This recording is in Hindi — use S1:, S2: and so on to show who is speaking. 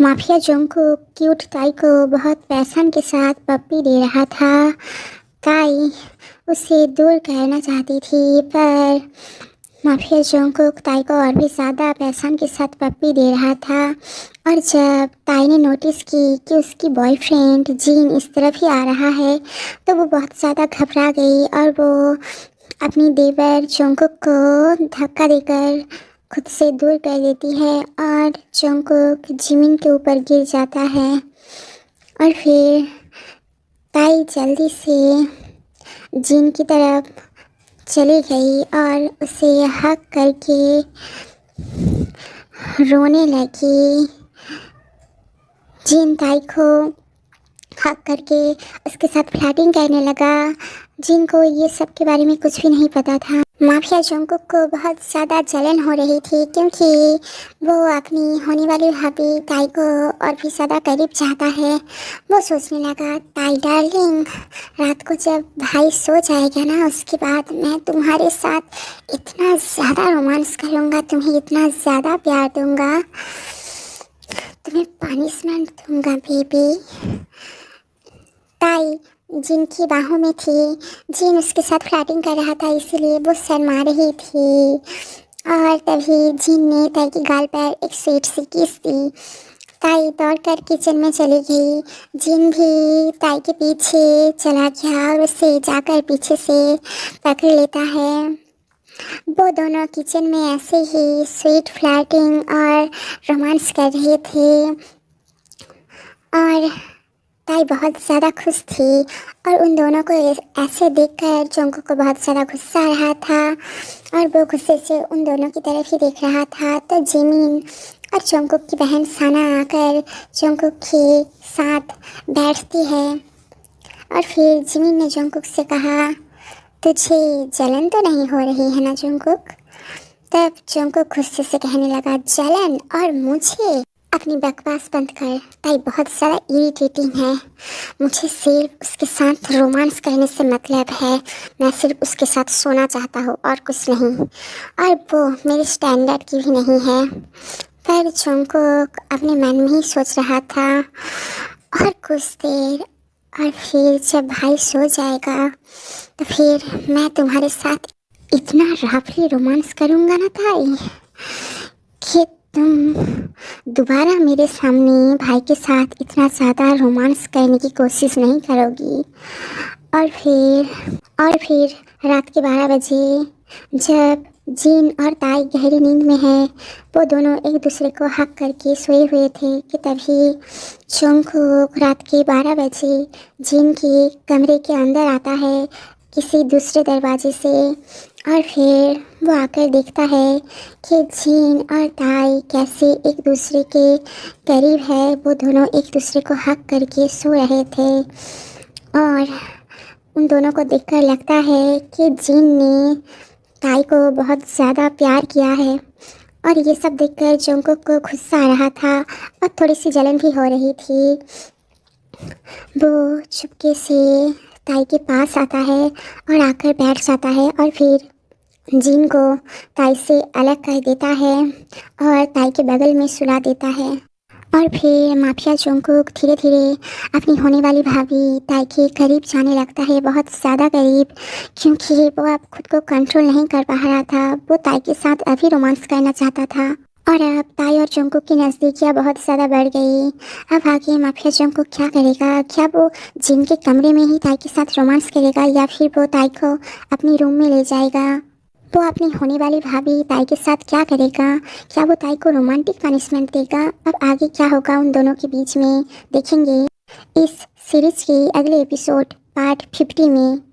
S1: माफिया जंगकुक क्यूट ताई को बहुत पैशन के साथ पप्पी दे रहा था। ताई उसे दूर करना चाहती थी, पर माफिया जंगकुक ताई को और भी ज़्यादा पैशन के साथ पप्पी दे रहा था। और जब ताई ने नोटिस की कि उसकी बॉयफ्रेंड जीन इस तरफ ही आ रहा है, तो वो बहुत ज़्यादा घबरा गई और वो अपनी देवर जंगकुक को धक्का देकर खुद से दूर कर देती है और जंगकुक जिमिन के ऊपर गिर जाता है। और फिर ताई जल्दी से जिन की तरफ चली गई और उसे हक करके रोने लगी। जिन ताई को हक करके उसके साथ फ्लर्टिंग करने लगा। जिन को ये सब के बारे में कुछ भी नहीं पता था। माफिया जंगकुक को बहुत ज़्यादा जलन हो रही थी, क्योंकि वो अपनी होने वाली भाभी ताई को और भी ज़्यादा करीब चाहता है। वो सोचने लगा, ताई डार्लिंग, रात को जब भाई सो जाएगा ना, उसके बाद मैं तुम्हारे साथ इतना ज़्यादा रोमांस करूँगा, तुम्हें इतना ज़्यादा प्यार दूँगा, तुम्हें पनिशमेंट दूँगा बेबी। ताई जिनकी बाहों में थी, जिन उसके साथ फ्लर्टिंग कर रहा था, इसीलिए वो शर्मा रही थी। और तभी जिन ने ताई की गाल पर एक स्वीट सी किस दी। ताई दौड़कर किचन में चली गई। जिन भी ताई के पीछे चला गया और उसे जाकर पीछे से पकड़ लेता है। वो दोनों किचन में ऐसे ही स्वीट फ्लर्टिंग और रोमांस कर रहे थे और ताई बहुत ज़्यादा खुश थी। और उन दोनों को ऐसे देखकर जंगकुक को बहुत ज़्यादा गुस्सा आ रहा था और वो गुस्से से उन दोनों की तरफ ही देख रहा था। तो जिमिन और जंगकुक की बहन साना आकर जंगकुक के साथ बैठती है और फिर जिमिन ने जंगकुक से कहा, तुझे जलन तो नहीं हो रही है ना जंगकुक? तब जंगकुक गुस्से से कहने लगा, जलन? और मुझे? अपनी बकवास बंद कर, ताई बहुत ज़्यादा इरिटेटिंग है। मुझे सिर्फ उसके साथ रोमांस करने से मतलब है। मैं सिर्फ उसके साथ सोना चाहता हूँ और कुछ नहीं, और वो मेरे स्टैंडर्ड की भी नहीं है। पर जंगकुक अपने मन में ही सोच रहा था। और कुछ देर और फिर जब भाई सो जाएगा तो फिर मैं तुम्हारे साथ इतना रफली रोमांस करूँगा ना ताई, कि तुम दोबारा मेरे सामने भाई के साथ इतना ज़्यादा रोमांस करने की कोशिश नहीं करोगी। और फिर रात के 12 बजे जब जिन और ताई गहरी नींद में है, वो दोनों एक दूसरे को हक करके सोए हुए थे कि तभी जंगकुक रात के 12 बजे जिन के कमरे के अंदर आता है किसी दूसरे दरवाजे से। और फिर वो आकर देखता है कि जिन और ताई कैसे एक दूसरे के करीब है। वो दोनों एक दूसरे को हक करके सो रहे थे और उन दोनों को देखकर लगता है कि जिन ने ताई को बहुत ज़्यादा प्यार किया है। और ये सब देखकर जंगकुक को गुस्सा आ रहा था और थोड़ी सी जलन भी हो रही थी। वो चुपके से ताई के पास आता है और आकर बैठ जाता है और फिर जिन को ताई से अलग कर देता है और ताई के बगल में सुला देता है। और फिर माफिया जंगकुक धीरे धीरे अपनी होने वाली भाभी ताई के करीब जाने लगता है, बहुत ज़्यादा करीब, क्योंकि वो अब खुद को कंट्रोल नहीं कर पा रहा था। वो ताई के साथ अभी रोमांस करना चाहता था और अब ताई और जंगकुक की नज़दीकियाँ बहुत ज़्यादा बढ़ गई। अब आगे माफिया जंगकुक क्या करेगा? क्या वो जिन के कमरे में ही ताई के साथ रोमांस करेगा या फिर वो ताई को अपनी रूम में ले जाएगा? वो अपनी होने वाली भाभी ताई के साथ क्या करेगा? क्या वो ताई को रोमांटिक पनिशमेंट देगा? अब आगे क्या होगा उन दोनों के बीच में, देखेंगे इस सीरीज़ के अगले एपिसोड पार्ट 50 में।